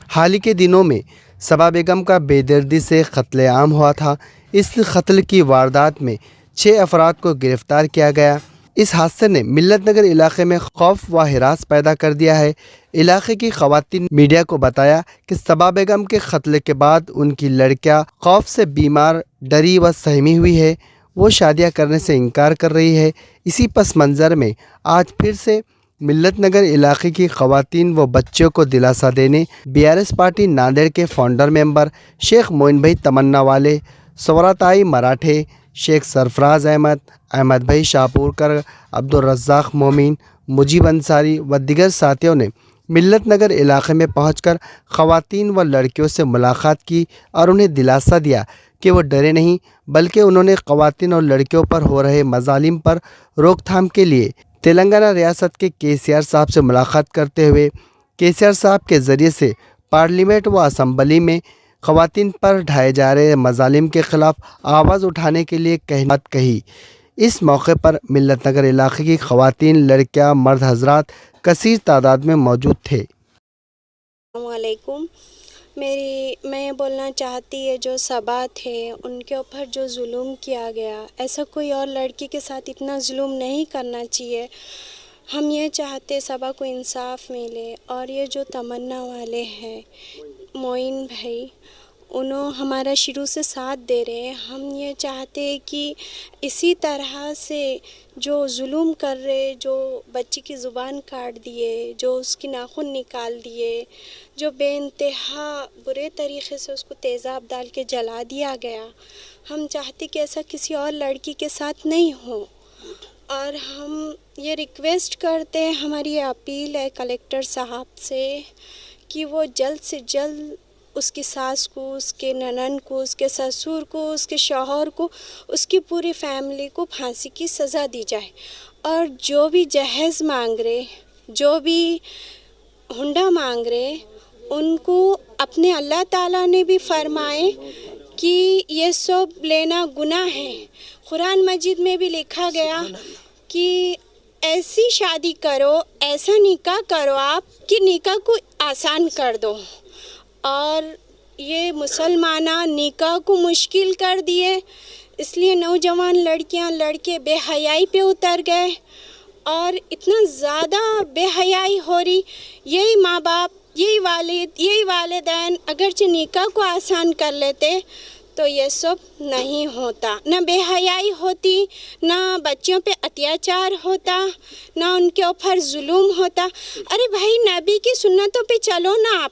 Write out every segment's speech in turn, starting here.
हाल ही के दिनों में सबा बेगम का बेदर्दी से कत्लेआम हुआ था। इस कत्ल की वारदात में 6 अफराद को गिरफ्तार किया गया। इस हादसे ने मिल्लत नगर इलाके में खौफ व हिरास पैदा कर दिया है। इलाके की खवातीन मीडिया को बताया कि सबा बेगम के कत्ल के बाद उनकी लड़कियां खौफ से बीमार, डरी व सहमी हुई है। वो शादियां करने से इनकार कर रही है। इसी पस मंज़र में आज फिर से मिल्लत नगर इलाके की खवातीन व बच्चों को दिलासा देने बीआरएस पार्टी नांदेड़ के फाउंडर मेंबर शेख मोइन भाई तमन्ना वाले, सवराताई मराठे, शेख सरफराज अहमद, अहमद भाई शाहपुरकर, अब्दुल रज़्ज़ाक मोमिन, मुजीब अंसारी व दिगर साथियों ने मिल्लत नगर इलाके में पहुंचकर खवातीन व लड़कियों से मुलाकात की और उन्हें दिलासा दिया कि वो डरे नहीं, बल्कि उन्होंने खवातीन और लड़कियों पर हो रहे मजालिम पर रोकथाम के लिए तेलंगाना रियासत के केसीआर साहब से मुलाकात करते हुए केसीआर साहब के ज़रिए से पार्लियामेंट व असम्बली में खवातीन पर ढाए जा रहे मजालिम के ख़िलाफ़ आवाज़ उठाने के लिए बात कही। इस मौके पर मिल्लत नगर इलाके की खवातीन, लड़कियां, मर्द हजरात कसीर तादाद में मौजूद थे। अस्सलामुअलैकुम। मैं बोलना चाहती है, जो सबा थे उनके ऊपर जो जुल्म किया गया, ऐसा कोई और लड़की के साथ इतना जुल्म नहीं करना चाहिए। हम ये चाहते सबा को इंसाफ मिले। और ये जो तमन्ना वाले हैं, मोइन भाई, उन्होंने हमारा शुरू से साथ दे रहे हैं। हम ये चाहते हैं कि इसी तरह से जो जुल्म कर रहे, जो बच्ची की ज़ुबान काट दिए, जो उसकी नाखून निकाल दिए, जो बेइंतहा बुरे तरीक़े से उसको तेज़ाब डाल के जला दिया गया, हम चाहते कि ऐसा किसी और लड़की के साथ नहीं हो। और हम ये रिक्वेस्ट करते हैं, हमारी ये अपील है कलेक्टर साहब से कि वो जल्द से जल्द उसकी सास को, उसके ननद को, उसके ससुर को, उसके शौहर को, उसकी पूरी फैमिली को फांसी की सज़ा दी जाए। और जो भी जहेज़ मांग रहे, जो भी हुंडा मांग रहे, उनको अपने अल्लाह ताला ने भी फरमाए कि ये सब लेना गुनाह है। कुरान मजीद में भी लिखा गया कि ऐसी शादी करो, ऐसा निकाह करो आप कि निकाह को आसान कर दो। और ये मुसलमाना निकाह को मुश्किल कर दिए, इसलिए नौजवान लड़कियां, लड़के बेहयाई पे उतर गए। और इतना ज़्यादा बेहयाई हो रही, यही माँ बाप, यही वालिद, यही वालिदैन अगरचे निकाह को आसान कर लेते तो ये सब नहीं होता, ना बेहयाई होती, ना बच्चों पे अत्याचार होता, ना उनके ऊपर जुल्म होता। अरे भाई, नबी की सुन्नतों पे चलो ना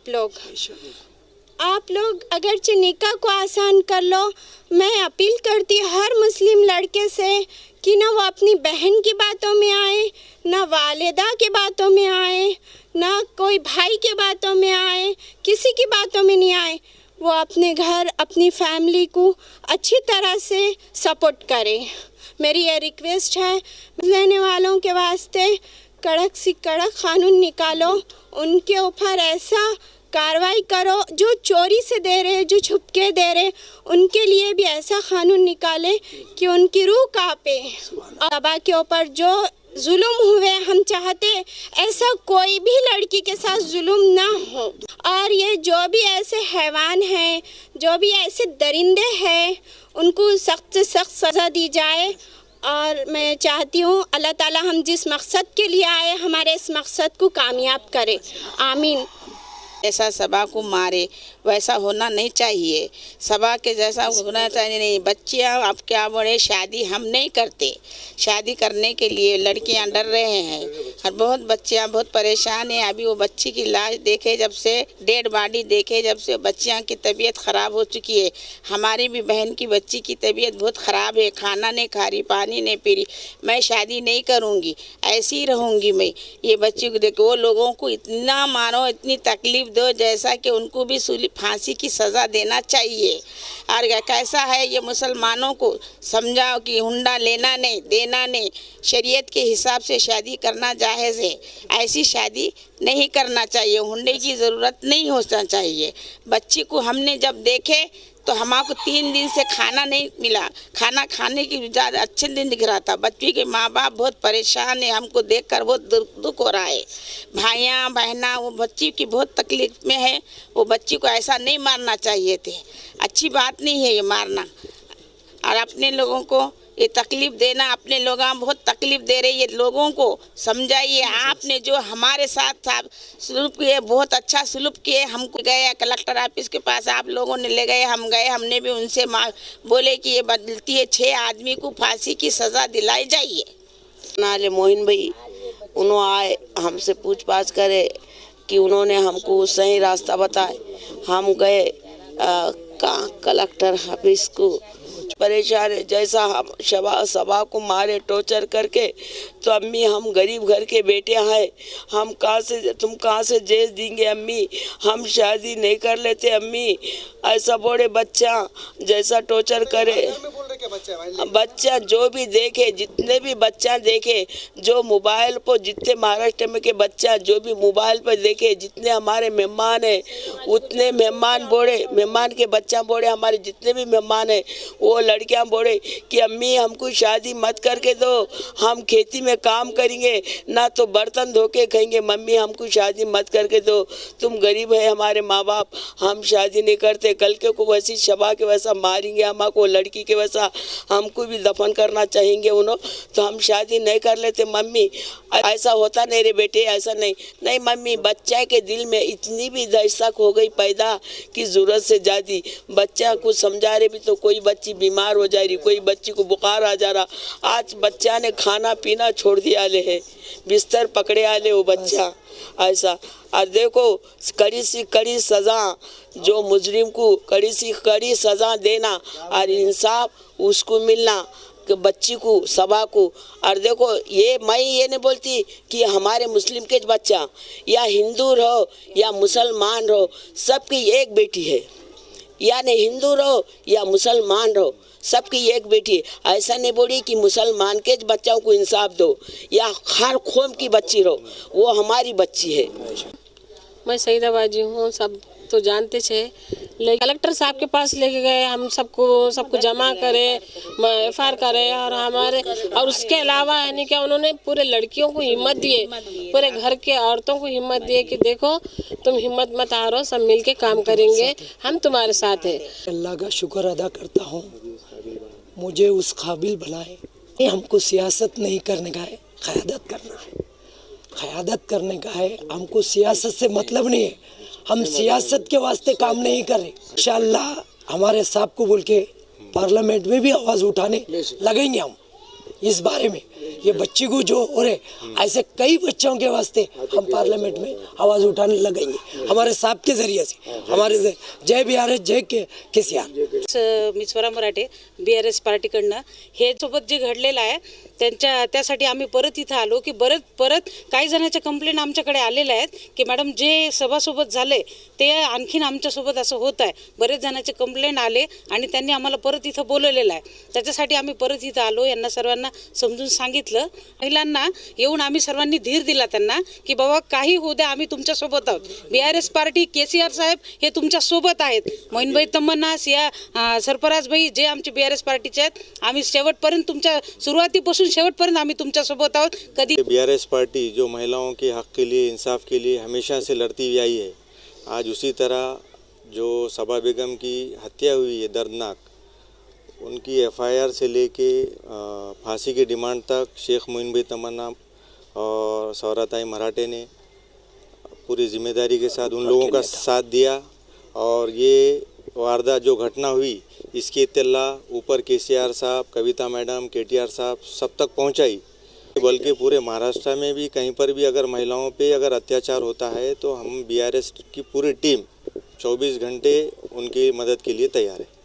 आप लोग अगरचे निकाह को आसान कर लो। मैं अपील करती हर मुस्लिम लड़के से कि ना वो अपनी बहन की बातों में आए, ना वालिदा की बातों में आए, ना कोई भाई की बातों में आए, किसी की बातों में नहीं आए। वो अपने घर, अपनी फैमिली को अच्छी तरह से सपोर्ट करें। मेरी ये रिक्वेस्ट है, लेने वालों के वास्ते कड़क से कड़क कानून निकालो, उनके ऊपर ऐसा कार्रवाई करो। जो चोरी से दे रहे, जो छुपके दे रहे, उनके लिए भी ऐसा कानून निकाले कि उनकी रूह कांपे। सबा के ऊपर जो जुल्म हुए, हम चाहते ऐसा कोई भी लड़की के साथ जुल्म ना हो। और ये जो भी ऐसे हैवान हैं, जो भी ऐसे दरिंदे हैं, उनको सख्त से सख्त सज़ा दी जाए। और मैं चाहती हूँ अल्लाह ताला हम जिस मकसद के लिए आए, हमारे इस मकसद को कामयाब करे। आमीन। ऐसा सबा को मारे वैसा होना नहीं चाहिए, सबा के जैसा होना चाहिए नहीं। बच्चियाँ अब क्या बोले, शादी हम नहीं करते, शादी करने के लिए लड़कियाँ डर रहे हैं और बहुत बच्चियाँ बहुत परेशान हैं। अभी वो बच्ची की लाश देखे जब से, डेड बॉडी देखे जब से, बच्चियाँ की तबीयत ख़राब हो चुकी है। हमारी भी बहन की बच्ची की तबीयत बहुत ख़राब है, खाना नहीं खा रही, पानी नहीं पी रही। मैं शादी नहीं करूँगी, ऐसी ही रहूँगी मैं। ये बच्ची को देखो, वो लोगों को इतना मारो, इतनी तकलीफ़ दो जैसा कि उनको भी फांसी की सज़ा देना चाहिए। और कैसा है, ये मुसलमानों को समझाओ कि हुंडा लेना नहीं, देना नहीं, शरीयत के हिसाब से शादी करना जायज़ है। ऐसी शादी नहीं करना चाहिए, हुंडे की ज़रूरत नहीं होना चाहिए। बच्ची को हमने जब देखे तो हमको 3 दिन से खाना नहीं मिला, खाना खाने की ज़्यादा अच्छे दिन दिख रहा था। बच्ची के माँ बाप बहुत परेशान है, हमको देखकर बहुत दुख हो रहा है। भाइयाँ बहना वो बच्ची की बहुत तकलीफ में है। वो बच्ची को ऐसा नहीं मारना चाहिए थे, अच्छी बात नहीं है ये मारना। और अपने लोगों को ये तकलीफ देना, अपने लोग बहुत तकलीफ दे रहे, ये लोगों को समझाइए। आपने जो हमारे साथ सलूक किए, बहुत अच्छा सलूक किए। हमको गए कलेक्टर ऑफिस के पास, आप लोगों ने ले गए, हम गए, हमने भी उनसे बोले कि ये बदलती है, 6 आदमी को फांसी की सज़ा दिलाई जाइए। नाले मोहिन भाई उन्होंने आए, हमसे पूछताछ करे कि उन्होंने हमको सही रास्ता बताए। हम गए कलेक्टर ऑफिस को, परेशान है। जैसा हम सभा को मारे टॉर्चर करके, तो अम्मी हम गरीब घर के बेटे हैं, हम तुम कहाँ से जेल देंगे अम्मी, हम शादी नहीं कर लेते अम्मी। ऐसा बोले बच्चा जैसा टॉर्चर करे। बच्चा जो भी देखे, जितने भी बच्चा देखे, जो मोबाइल पर, जितने महाराष्ट्र में के बच्चा जो भी मोबाइल पर देखे, जितने हमारे मेहमान हैं उतने मेहमान के बच्चा बोले, हमारे जितने भी मेहमान हैं वो लड़कियां बोले कि अम्मी हमको शादी मत करके दो, हम खेती में काम करेंगे, ना तो बर्तन धो के खाएंगे। मम्मी हमको शादी मत करके दो, तुम गरीब है हमारे माँ बाप, हम शादी नहीं करते। कल के को वैसी शबा के वैसा मारेंगे हमको, लड़की के वैसा हमको भी दफन करना चाहेंगे उन्होंने, तो हम शादी नहीं कर लेते मम्मी। ऐसा होता नहीं रे बेटे, ऐसा नहीं मम्मी। बच्चा के दिल में इतनी भी दहशत हो गई पैदा कि ज़रूरत से ज़्यादा। बच्चा को समझा रहे भी तो कोई बच्ची बीमार हो जा रही, कोई बच्ची को बुखार आ जा रहा। आज बच्चा ने खाना पीना छोड़ दिया ले है, बिस्तर पकड़े आले वो बच्चा ऐसा। और देखो कड़ी सी कड़ी सज़ा, जो मुजरिम को कड़ी सी कड़ी सज़ा देना और इंसाफ उसको मिलना कि बच्ची को, सभा को। और देखो मैं ये नहीं बोलती कि हमारे मुस्लिम के बच्चा या हिंदू रहो या मुसलमान रहो, सबकी एक बेटी है, यानी हिंदू रहो या मुसलमान रहो, सबकी एक बेटी। ऐसा नहीं बोली कि मुसलमान के बच्चों को इंसाफ दो या हर कौम की बच्ची रहो, वो हमारी बच्ची है। मैं सईदाबाजी हूँ, सब तो जानते थे। कलेक्टर साहब के पास लेके गए, हम सबको जमा करे, FIR करे, और उसके अलावा है नहीं क्या, उन्होंने पूरे लड़कियों को हिम्मत दिए, पूरे घर के औरतों को हिम्मत दिए कि देखो तुम हिम्मत मत हारो, सब मिलके काम करेंगे, हम तुम्हारे साथ हैं। अल्लाह का शुक्र अदा करता हूँ, मुझे उस काबिल बनाए। हमको सियासत नहीं करने का है, क़यादत करना है, क़यादत करने का है। हमको सियासत से मतलब नहीं है, हम सियासत के वास्ते काम नहीं कर रहे। इंशाअल्लाह हमारे साहब को बोल के पार्लियामेंट में भी आवाज़ उठाने लगेंगे हम इस बारे में। ये बच्ची को जो हो रहे, ऐसे कई बच्चों के वास्ते हम पार्लियामेंट में आवाज़ उठाने लगेंगे हमारे साहब के जरिए से। हमारे जय बिहार जय केसीआर। मी स्वरा मराठे BRS पार्टीकडनं हे सोबत जे घडलेलं आहे त्यासाठी आम्ही परत इथं आलो की परत काही जणांच्या कंप्लेंट आमच्याकडे आलेल्या आहेत की मॅडम जे सभासोबत झाले ते आणखीन आमच्यासोबत असं होत आहे। बरेच जणांचे कंप्लेंट आले आणि त्यांनी आम्हाला परत इथं बोलवलेलं आहे, त्याच्यासाठी आम्ही परत इथं आलो। यांना सर्वांना समजून सांगितलं, महिलांना येऊन आम्ही सर्वांनी धीर दिला त्यांना की बाबा काही होऊ द्या, आम्ही तुमच्यासोबत आहोत। BRS पार्टी केसीआर साहेब हे तुमच्या सोबत आहेत। मोहिनभाई तमन्ना, सरफराज भाई जे आमचे BRS पार्टीचे आहेत, आम्ही शेवटपर्यंत तुमच्या सुरुवातीपासून शेवटपर्यंत आम्ही तुमच्या सोबत आहोत। कधी BRS पार्टी जो महिलाओं के हक के लिए, इंसाफ के लिए हमेशा से लड़ती हुई आई है, आज उसी तरह जो सबा बेगम की हत्या हुई है दर्दनाक, उनकी FIR से लेके फांसी की डिमांड तक शेख मोइन भाई तमन्ना और सौराताई मराठे ने पूरी जिम्मेदारी के साथ उन लोगों का साथ दिया। और ये वारदात जो घटना हुई इसकी इत्तला ऊपर केसीआर साहब, कविता मैडम, KTR साहब सब तक पहुंचाई। बल्कि पूरे महाराष्ट्र में भी कहीं पर भी अगर महिलाओं पे अगर अत्याचार होता है तो हम BRS की पूरी टीम 24 घंटे उनकी मदद के लिए तैयार है।